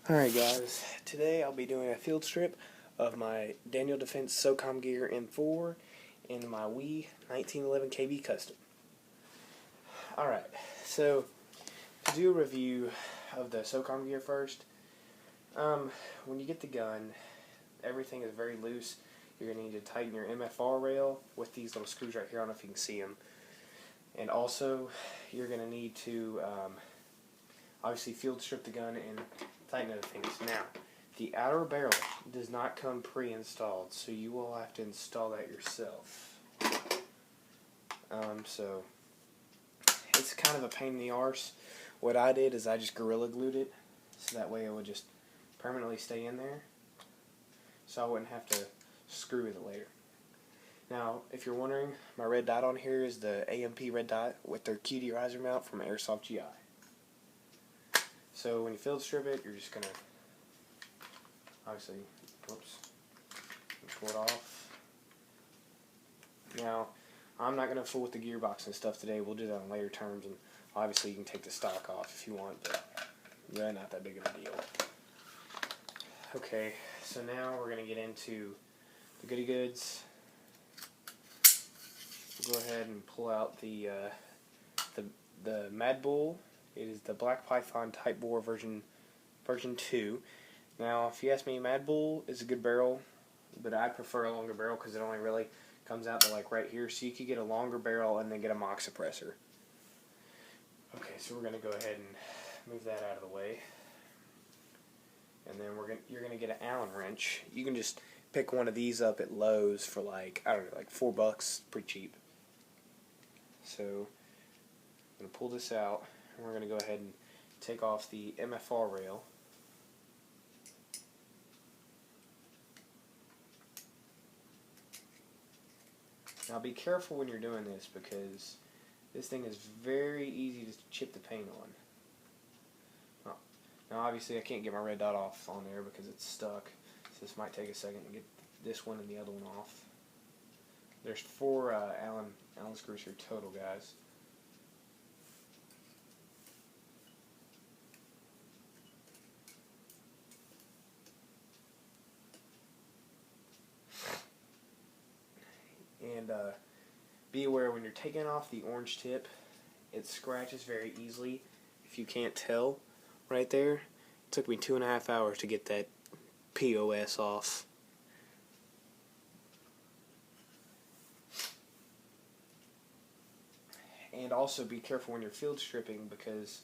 Alright guys, today I'll be doing a field strip of my Daniel Defense Socom gear M4 and my WE 1911 KB Custom. Alright, so to do a review of the Socom gear first, when you get the gun, everything is very loose. You're going to need to tighten your MFR rail with these little screws right here. I don't know if you can see them. And also, you're going to need to obviously field strip the gun and tighten other things. Now, the outer barrel does not come pre-installed, so you will have to install that yourself. So it's kind of a pain in the arse. What I did is I just Gorilla Glued it, so that way it would just permanently stay in there, so I wouldn't have to screw with it later. Now, if you're wondering, my red dot on here is the AMP red dot with their QD riser mount from Airsoft GI. So when you field strip it, you're just going to, obviously, whoops, pull it off. Now, I'm not going to fool with the gearbox and stuff today. We'll do that on later terms, and obviously you can take the stock off if you want, but they're not that big of a deal. Okay, so now we're going to get into the goody goods. We'll go ahead and pull out the Mad Bull. It is the Black Python Type Bore version 2. Now, if you ask me, Mad Bull is a good barrel, but I prefer a longer barrel because it only really comes out to like right here. So you could get a longer barrel and then get a mock suppressor. Okay, so we're going to go ahead and move that out of the way. And then you're going to get an Allen wrench. You can just pick one of these up at Lowe's for like, I don't know, like $4, pretty cheap. So I'm going to pull this out. And we're going to go ahead and take off the MFR rail. Now be careful when you're doing this because this thing is very easy to chip the paint on. Now obviously I can't get my red dot off on there because it's stuck, so this might take a second to get this one and the other one off. There's 4 Allen screws here total, guys. And be aware when you're taking off the orange tip, it scratches very easily. If you can't tell right there, it took me 2.5 hours to get that POS off. And also be careful when you're field stripping because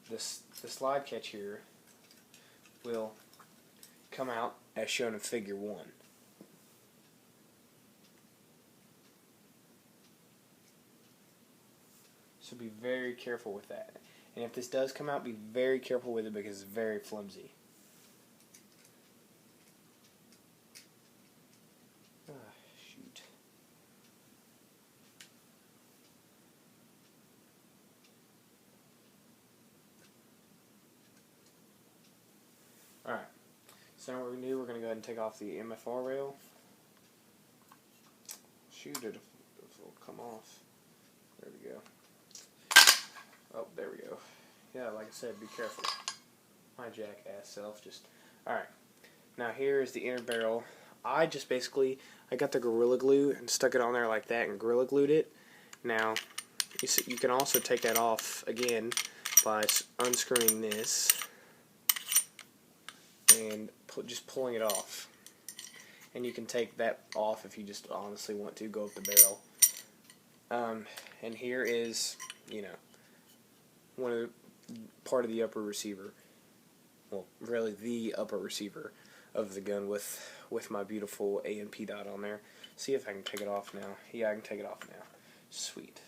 the slide catch here will come out as shown in figure 1. So be very careful with that. And if this does come out, be very careful with it because it's very flimsy. Shoot. Alright. So now what we're going to do, we're going to go ahead and take off the MFR rail. Shoot, it will come off. There we go. Oh, there we go. Yeah, like I said, be careful. My jackass self just... Alright. Now here is the inner barrel. I got the Gorilla Glue and stuck it on there like that and Gorilla Glued it. Now, you can also take that off again by unscrewing this and just pulling it off. And you can take that off if you just honestly want to go up the barrel. And here is, you know, part of the upper receiver. Well, really the upper receiver of the gun with my beautiful AMP dot on there. See if I can take it off now. Yeah, I can take it off now. Sweet.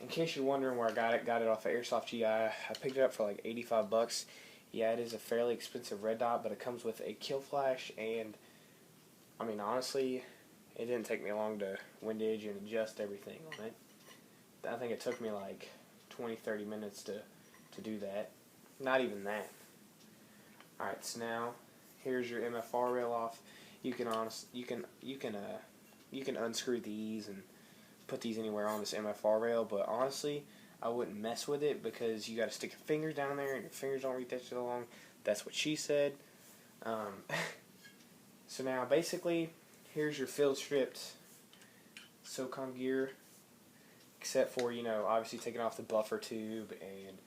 In case you're wondering where I got it off of Airsoft GI. I picked it up for like $85. Yeah, it is a fairly expensive red dot, but it comes with a kill flash, and I mean honestly, it didn't take me long to windage and adjust everything on it. I think it took me like 20-30 minutes to do that. Not even that. Alright, so now here's your MFR rail off. You can unscrew these and put these anywhere on this MFR rail, but honestly, I wouldn't mess with it because you got to stick your fingers down there and your fingers don't reach that shit along. That's what she said. So now basically, here's your field stripped Socom gear, except for, obviously taking off the buffer tube and,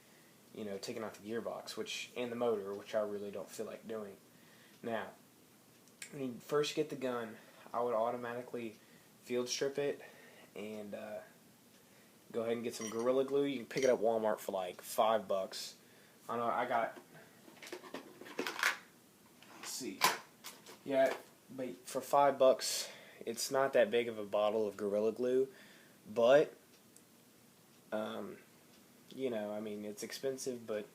taking off the gearbox, and the motor, which I really don't feel like doing. Now, when you first get the gun, I would automatically field strip it and go ahead and get some Gorilla Glue. You can pick it up at Walmart for like $5. I know I got, let's see, yeah, but for $5, it's not that big of a bottle of Gorilla Glue, but, it's expensive, but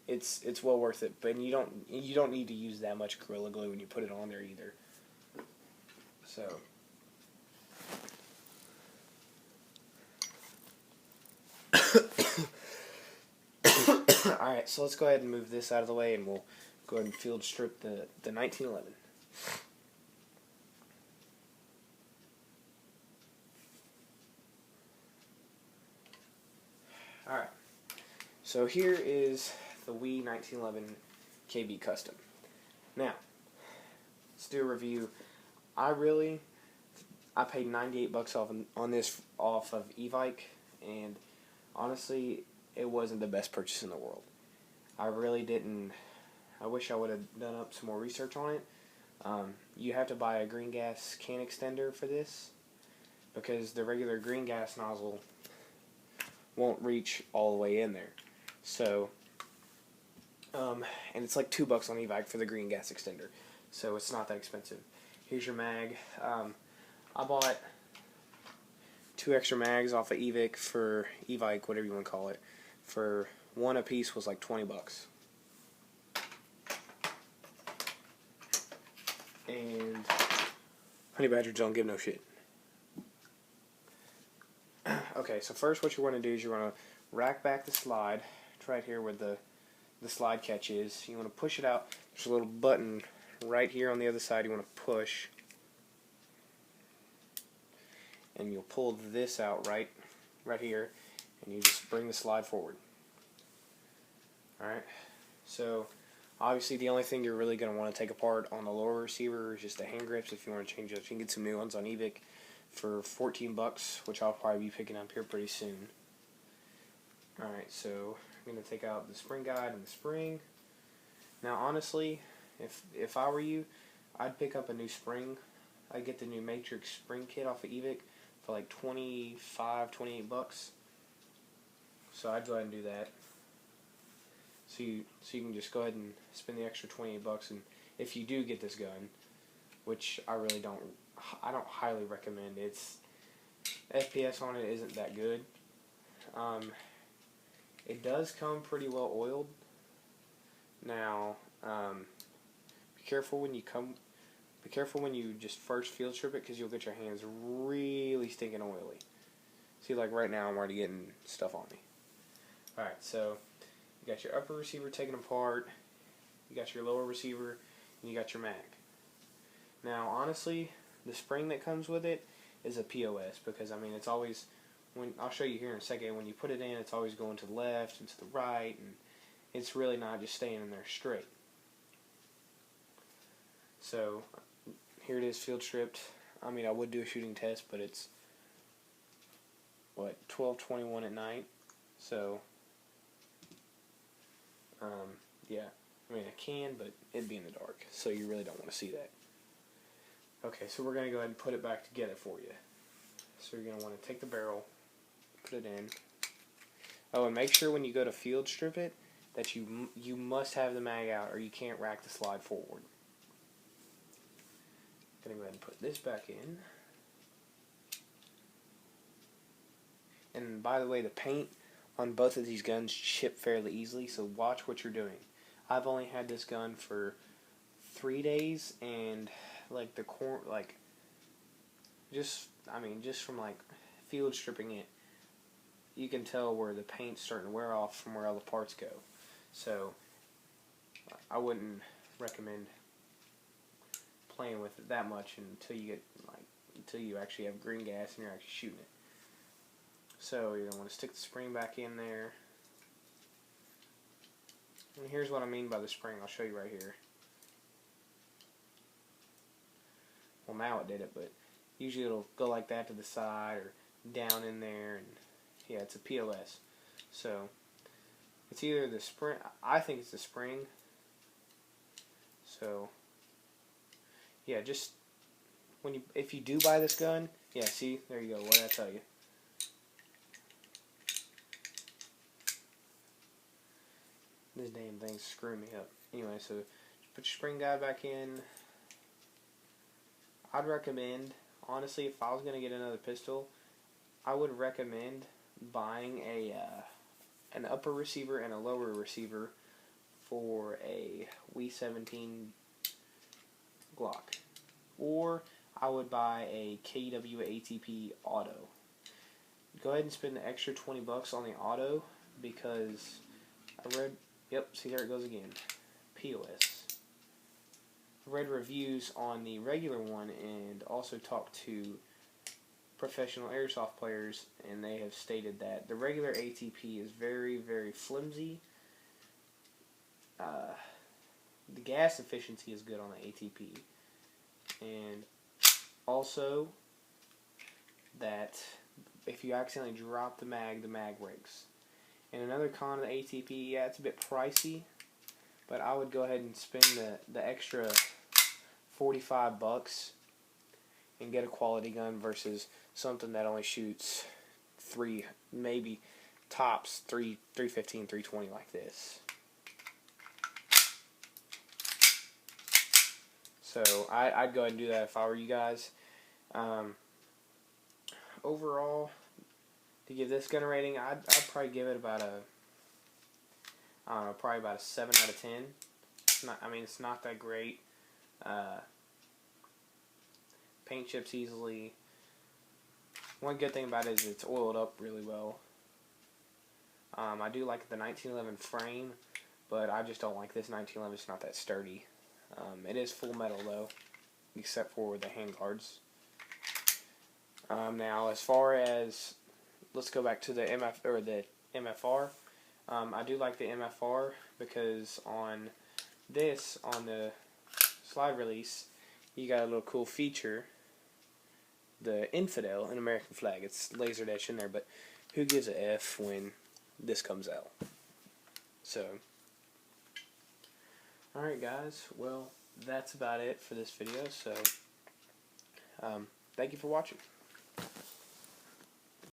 it's well worth it. But you don't need to use that much Gorilla Glue when you put it on there either. So. Alright, so let's go ahead and move this out of the way and we'll go ahead and field strip the 1911. Alright, so here is the WE 1911 KB Custom. Now, let's do a review. I paid $98 on this off of Evike, and honestly, it wasn't the best purchase in the world. I really didn't. I wish I would have done up some more research on it. You have to buy a green gas can extender for this because the regular green gas nozzle won't reach all the way in there. So, and it's like $2 on Evike for the green gas extender, so it's not that expensive. Here's your mag. I bought 2 extra mags off of Evike, whatever you want to call it. For one a piece was like $20. And honey badgers don't give no shit. Okay, so first what you want to do is you want to rack back the slide. It's right here where the slide catch is. You want to push it out. There's a little button right here on the other side you want to push. And you'll pull this out right here, and you just bring the slide forward. Alright, so obviously the only thing you're really going to want to take apart on the lower receiver is just the hand grips. If you want to change those, you can get some new ones on Evike for $14, which I'll probably be picking up here pretty soon. Alright, so I'm going to take out the spring guide and the spring. Now honestly, if I were you, I'd pick up a new spring. I'd get the new Matrix spring kit off of Evike for like $25, $28. So I'd go ahead and do that. So you can just go ahead and spend the extra $28, and if you do get this gun, which I don't highly recommend. It's FPS on it isn't that good. It does come pretty well oiled. Now, be careful when you just first field strip it, because you'll get your hands really stinking oily. See, like right now I'm already getting stuff on me. Alright, so you got your upper receiver taken apart, you got your lower receiver, and you got your mag. Now honestly, the spring that comes with it is a POS, because it's always, I'll show you here in a second, when you put it in, it's always going to the left and to the right, and it's really not just staying in there straight. So here it is, field stripped. I would do a shooting test, but it's 12:21 at night. So yeah, I can, but it'd be in the dark, so you really don't want to see that. Okay, so we're gonna go ahead and put it back together for you. So you're gonna want to take the barrel, put it in. Oh, and make sure when you go to field strip it that you must have the mag out, or you can't rack the slide forward. Gonna go ahead and put this back in. And by the way, the paint on both of these guns chip fairly easily, so watch what you're doing. I've only had this gun for 3 days, and just from field stripping it, you can tell where the paint's starting to wear off from where all the parts go. So I wouldn't recommend playing with it that much until you actually have green gas and you're actually shooting it. So you're going to want to stick the spring back in there. And here's what I mean by the spring. I'll show you right here. Well, now it did it, but usually it'll go like that to the side or down in there. And yeah, it's a POS. So it's either the spring. I think it's the spring. So yeah, just if you do buy this gun, yeah, see, there you go. What did I tell you? This damn thing's screwing me up. Anyway, so just put your spring guide back in. I'd recommend, honestly, if I was going to get another pistol, I would recommend buying an upper receiver and a lower receiver for a WE 17 Glock. Or I would buy a KW ATP auto. Go ahead and spend the extra 20 bucks on the auto because I read, yep, see there it goes again, POS. I read reviews on the regular one and also talked to professional airsoft players, and they have stated that the regular ATP is very, very flimsy. The gas efficiency is good on the ATP, and also that if you accidentally drop the mag breaks. And another con of the ATP, yeah, it's a bit pricey, but I would go ahead and spend the extra 45 bucks and get a quality gun versus something that only shoots maybe tops 315, 320 like this. So I'd go ahead and do that if I were you guys. Overall, to give this gun a rating, I'd probably give it about probably about a 7 out of 10. It's not that great. Paint chips easily. One good thing about it is it's oiled up really well. I do like the 1911 frame, but I just don't like this 1911. It's not that sturdy. It is full metal though, except for the handguards. Now, as far as, let's go back to the MFR. I do like the MFR because on the slide release, you got a little cool feature. The infidel, an American flag. It's laser etched in there, but who gives a F when this comes out? So, alright guys, well, that's about it for this video, so thank you for watching.